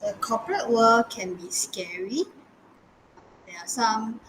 The corporate world can be scary. There are some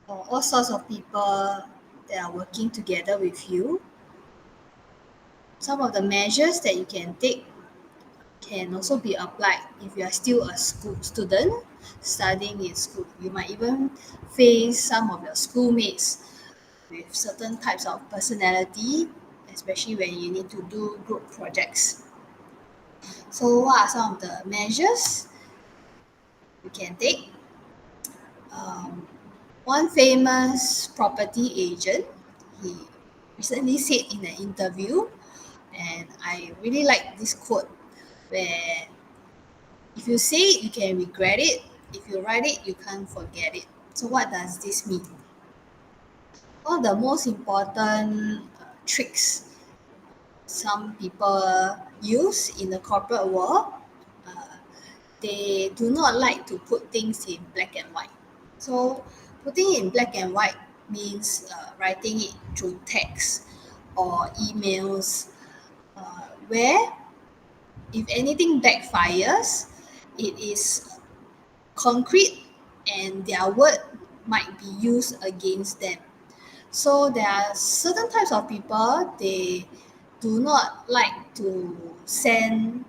or all sorts of people that are working together with you. Some of the measures that you can take can also be applied if you are still a school student studying in school. You might even face some of your schoolmates with certain types of personality, especially when you need to do group projects. So, what are some of the measures you can take? Um, One famous property agent, he recently said in an interview, and I really like this quote where if you say it, you can regret it. If you write it, you can't forget it. So, what does this mean? One of the most important tricks some people use in the corporate world, uh, they do not like to put things in black and white. So, putting in black and white means writing it through text or emails, where if anything backfires, it is concrete and their word might be used against them. So there are certain types of people, they do not like to send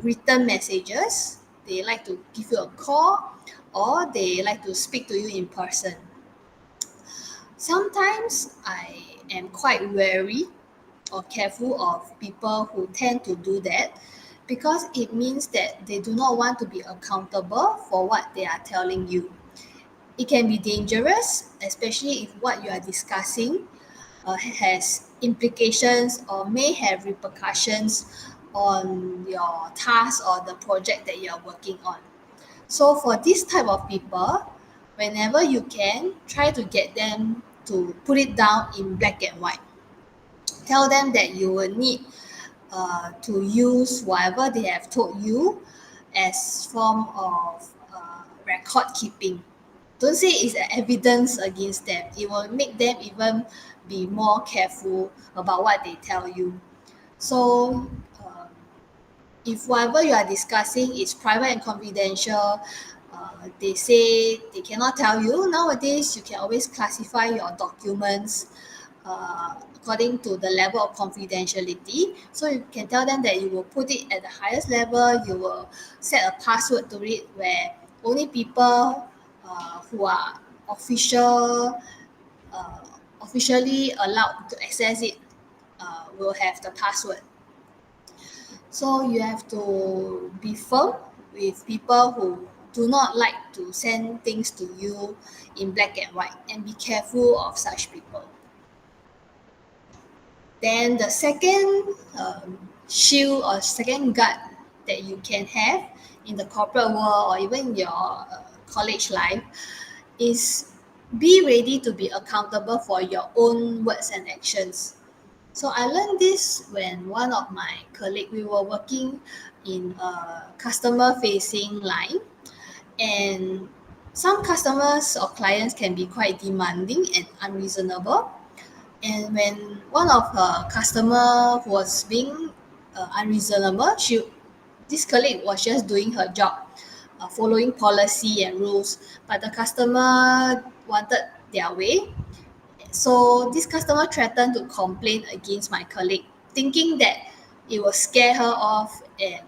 written messages. They like to give you a call or they like to speak to you in person. Sometimes I am quite wary or careful of people who tend to do that because it means that they do not want to be accountable for what they are telling you. It can be dangerous, especially if what you are discussing has implications or may have repercussions on your task or the project that you are working on. So for this type of people, whenever you can, try to get them to put it down in black and white. Tell them that you will need to use whatever they have told you as form of record keeping. Don't say it's an evidence against them. It will make them even be more careful about what they tell you. So, if whatever you are discussing is private and confidential, they say they cannot tell you. Nowadays, you can always classify your documents according to the level of confidentiality. So you can tell them that you will put it at the highest level. You will set a password to it where only people who are official, uh, officially allowed to access it will have the password. So you have to be firm with people who do not like to send things to you in black and white and be careful of such people. Then the second shield or second guard that you can have in the corporate world or even your college life is be ready to be accountable for your own words and actions. So I learned this when one of my colleagues, we were working in a customer facing line, and some customers or clients can be quite demanding and unreasonable. And when one of her customer was being unreasonable, this colleague was just doing her job, following policy and rules, but the customer wanted their way. So this customer threatened to complain against my colleague, thinking that it will scare her off and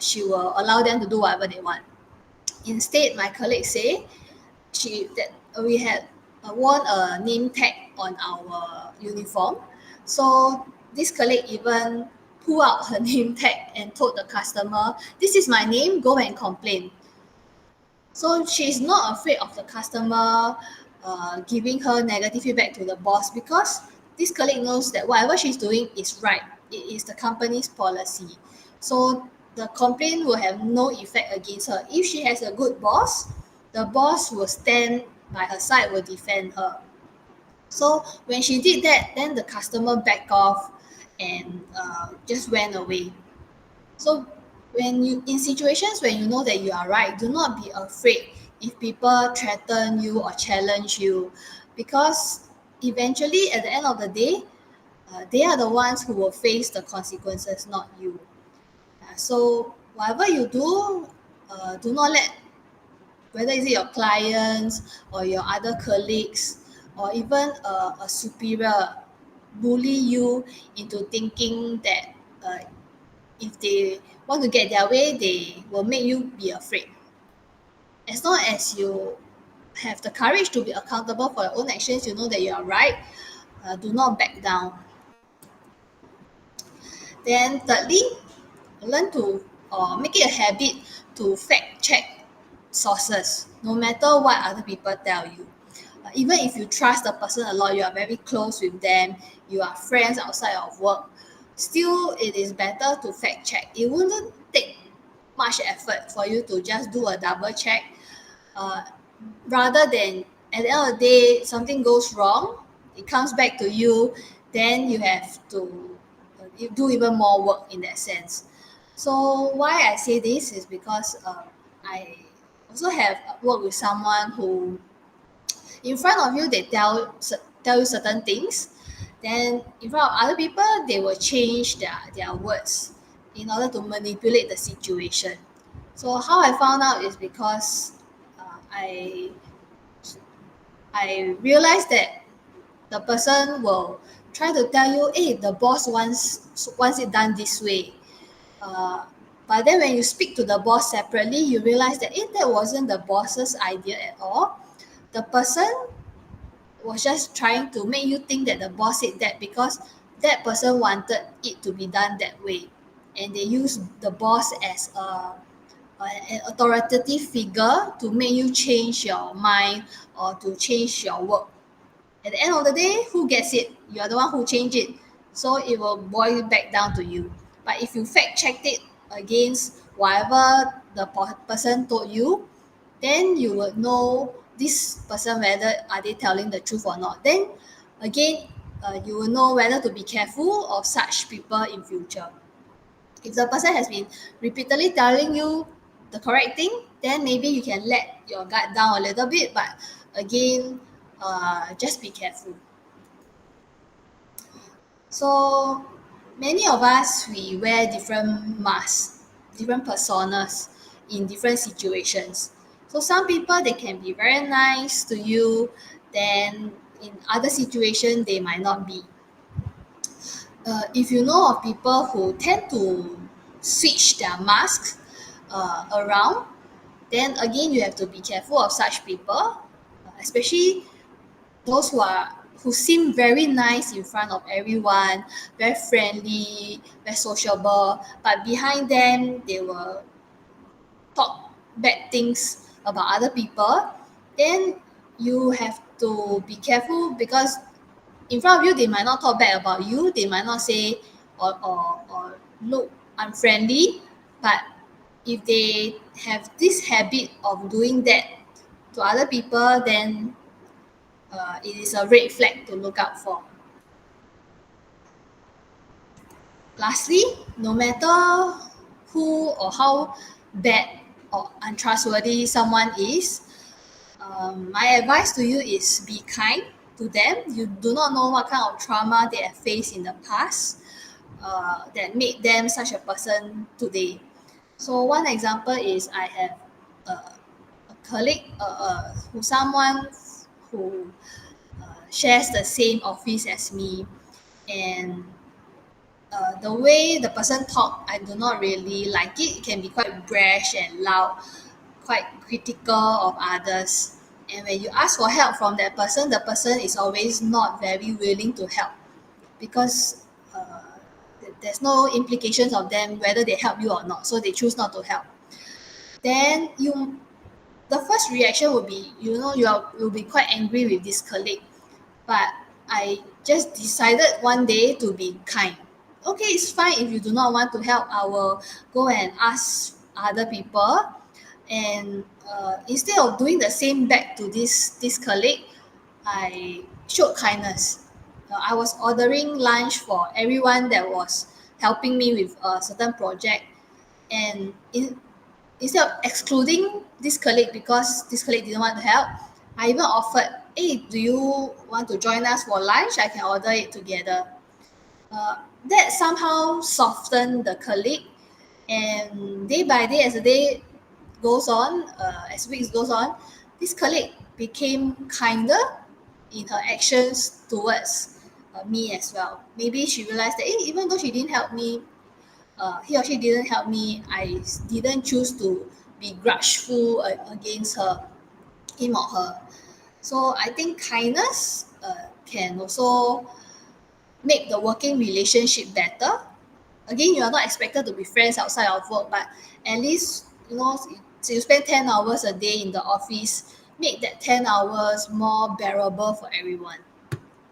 she will allow them to do whatever they want. Instead, my colleague say that we had worn a name tag on our uniform. So this colleague even pulled out her name tag and told the customer, "This is my name. Go and complain." So she's not afraid of the customer giving her negative feedback to the boss because this colleague knows that whatever she's doing is right. It is the company's policy. So the complaint will have no effect against her. If she has a good boss, the boss will stand by her side, will defend her. So when she did that, then the customer backed off and just went away. So when you in situations when you know that you are right, do not be afraid if people threaten you or challenge you, because eventually at the end of the day, they are the ones who will face the consequences, not you. So whatever you do, do not let, whether is it your clients or your other colleagues or even a superior, bully you into thinking that if they want to get their way, they will make you be afraid. As long as you have the courage to be accountable for your own actions, you know that you are right, do not back down. Then thirdly, learn to make it a habit to fact check sources, no matter what other people tell you. Even if you trust the person a lot, you are very close with them, you are friends outside of work, still it is better to fact check. It wouldn't take much effort for you to just do a double check, uh, rather than at the end of the day something goes wrong, it comes back to you, then you have to you do even more work in that sense. So why I say this is because I also have worked with someone who in front of you they tell you certain things, then in front of other people they will change their words in order to manipulate the situation. So how I found out is because I realized that the person will try to tell you, hey, the boss wants it done this way. Uh, but then when you speak to the boss separately, you realize that that wasn't the boss's idea at all. The person was just trying to make you think that the boss said that because that person wanted it to be done that way. And they use the boss as an authoritative figure to make you change your mind or to change your work. At the end of the day, who gets it? You are the one who changed it. So it will boil back down to you. But if you fact checked it against whatever the person told you, then you will know this person whether are they telling the truth or not. Then again, you will know whether to be careful of such people in future. If the person has been repeatedly telling you the correct thing, then maybe you can let your guard down a little bit. But again, just be careful. So many of us we wear different masks, different personas in different situations. So some people they can be very nice to you, then in other situations they might not be. If you know of people who tend to switch their masks around, then again you have to be careful of such people, especially those who seem very nice in front of everyone, very friendly, very sociable, but behind them they will talk bad things about other people. Then you have to be careful because in front of you they might not talk bad about you, they might not say or look unfriendly, but if they have this habit of doing that to other people, then it is a red flag to look out for. Lastly, no matter who or how bad or untrustworthy someone is, my advice to you is be kind to them. You do not know what kind of trauma they have faced in the past that made them such a person today. So one example is I have a colleague, who someone who shares the same office as me, and the way the person talk, I do not really like it. It can be quite brash and loud, quite critical of others. And when you ask for help from that person, the person is always not very willing to help because there's no implications of them whether they help you or not. So they choose not to help. Then the first reaction would be, you'll be quite angry with this colleague. But I just decided one day to be kind. Okay, it's fine if you do not want to help. I will go and ask other people, and instead of doing the same back to this colleague, I showed kindness. I was ordering lunch for everyone that was helping me with a certain project, and instead of excluding this colleague because this colleague didn't want to help, I even offered, hey, do you want to join us for lunch? I can order it together. That somehow softened the colleague, And day by day, as the day goes on, as weeks goes on, this colleague became kinder in her actions towards me as well. Maybe she realized that even though she didn't help me, he or she didn't help me, I didn't choose to be grudgeful against him or her. So I think kindness can also make the working relationship better. Again, you are not expected to be friends outside of work, but at least so you spend 10 hours a day in the office, make that 10 hours more bearable for everyone.